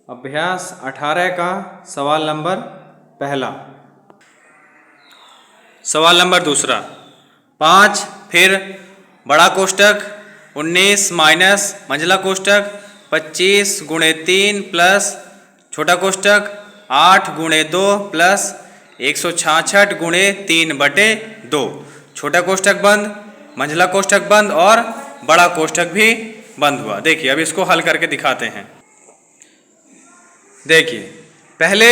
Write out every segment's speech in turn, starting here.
अभ्यास 18 का सवाल नंबर पहला। सवाल नंबर दूसरा, 5 फिर बड़ा कोष्टक 19 माइनस मंझला कोष्टक 25 गुणे 3 प्लस छोटा कोष्टक 8 गुणे 2 प्लस 166 गुणे 3 बटे 2। छोटा कोष्टक बंद, मंझला कोष्टक बंद और बड़ा कोष्टक भी बंद हुआ। देखिए अब इसको हल करके दिखाते हैं। देखिए पहले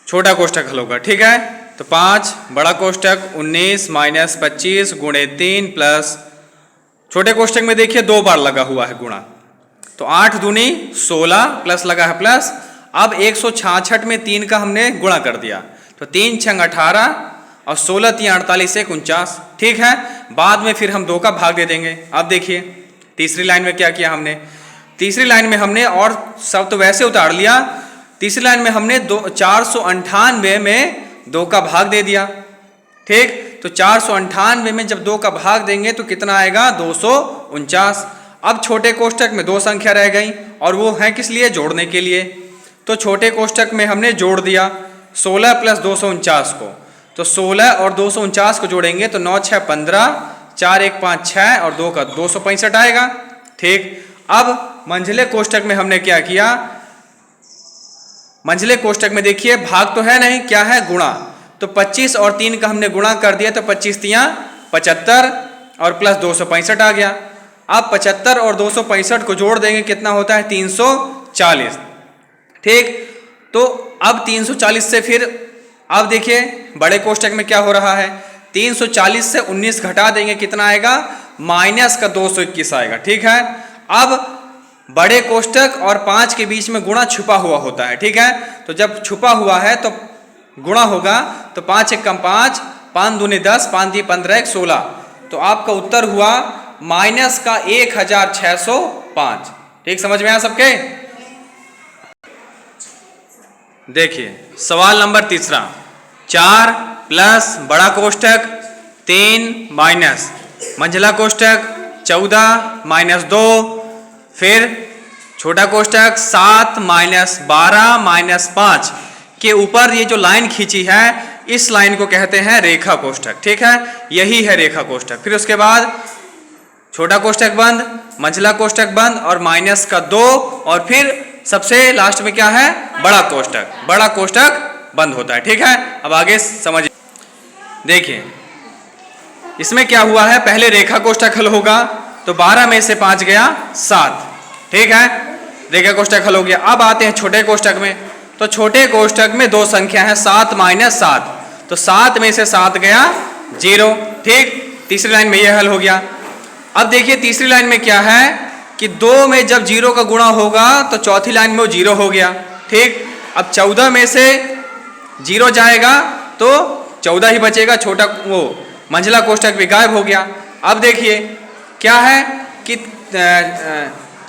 छोटा कोष्टक हल होगा, ठीक है। तो 5 बड़ा कोष्टक 19 माइनस 25 गुणे 3 प्लस छोटे कोष्टक में देखिए 2 बार लगा हुआ है गुणा, तो 8 दूनी 16 प्लस लगा है प्लस। अब 166 में 3 का हमने गुणा कर दिया, तो 3 छंग 18 और 16 3 48 1 49, ठीक है। बाद में फिर हम 2 का भाग दे देंगे। अब देखिए तीसरी लाइन में क्या किया हमने, तीसरी लाइन में हमने और सब तो वैसे उतार लिया, तीसरी लाइन में हमने 498 में 2 का भाग दे दिया, ठीक। तो 498 में जब 2 का भाग देंगे तो कितना आएगा 249। अब छोटे कोष्टक में 2 संख्या रह गई और वो है किस लिए, जोड़ने के लिए। तो छोटे कोष्टक में हमने जोड़ दिया 16 प्लस 249 को, तो 16 और 249 को जोड़ेंगे तो 9 6 15 4 1 5 6 और 2 का 265 आएगा, ठीक। अब मंझले कोष्टक में हमने क्या किया, मंझले कोष्टक में देखिए भाग तो है नहीं, क्या है गुणा, तो 25 और 3 का हमने गुणा कर दिया, तो 25 तियां 75 और प्लस 265 आ गया। अब 75 और 265 को जोड़ देंगे कितना होता है 340, ठीक। तो अब 340 से फिर अब देखिए बड़े कोष्टक में क्या हो रहा है, 340 से 19 घटा देंगे कितना आएगा, माइनस का 221 आएगा, ठीक है। अब बड़े कोष्टक और 5 के बीच में गुणा छुपा हुआ होता है, ठीक है। तो जब छुपा हुआ है तो गुणा होगा, तो 5 1 5 5 दूनी 10 5 3 15 1 16, तो आपका उत्तर हुआ माइनस का 1605, ठीक। समझ में आया सबके। देखिए सवाल नंबर तीसरा, 4 प्लस बड़ा कोष्टक 3 माइनस मंझला कोष्टक 14 माइनस 2, फिर छोटा कोष्टक 7 माइनस 12 माइनस 5 के ऊपर ये जो लाइन खींची है इस लाइन को कहते हैं रेखा कोष्टक, ठीक है। यही है रेखा कोष्टक। फिर उसके बाद छोटा कोष्टक बंद, मंझला कोष्टक बंद और माइनस का 2, और फिर सबसे लास्ट में क्या है, बड़ा कोष्टक। बड़ा कोष्टक बंद होता है, ठीक है। अब आगे समझिए। देखिए इसमें क्या हुआ है, पहले रेखा कोष्टक हल होगा, तो 12 में से 5 गया 7, ठीक है। रेखा कोष्टक हल हो गया। अब आते हैं छोटे कोष्टक में, तो छोटे कोष्टक में 2 संख्या है 7 माइनस 7, तो 7 में से 7 गया 0, ठीक। तीसरी लाइन में यह हल हो गया। अब देखिए तीसरी लाइन में क्या है कि 2 में जब 0 का गुणा होगा तो चौथी लाइन में वो 0 हो गया, ठीक। अब 14 में से 0 जाएगा तो 14 ही बचेगा, छोटा वो मंझला कोष्टक भी गायब हो गया। अब देखिए क्या है कि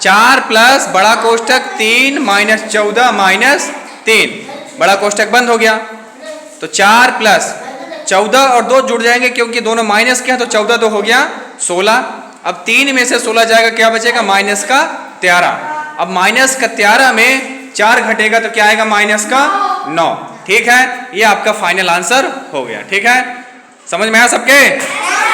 4 प्लस बड़ा कोष्टक 3 माइनस 14 माइनस 3, बड़ा कोष्टक बंद हो गया, तो 4 प्लस 14 और 2 जुड़ जाएंगे क्योंकि दोनों माइनस के हैं, तो 14 2 हो गया 16। अब 3 में से 16 जाएगा, क्या बचेगा माइनस का 13। अब माइनस का 13 में 4 घटेगा तो क्या आएगा माइनस का 9, ठीक है। ये आपका फाइनल आंसर हो गया, ठीक है। समझ में आया सबके।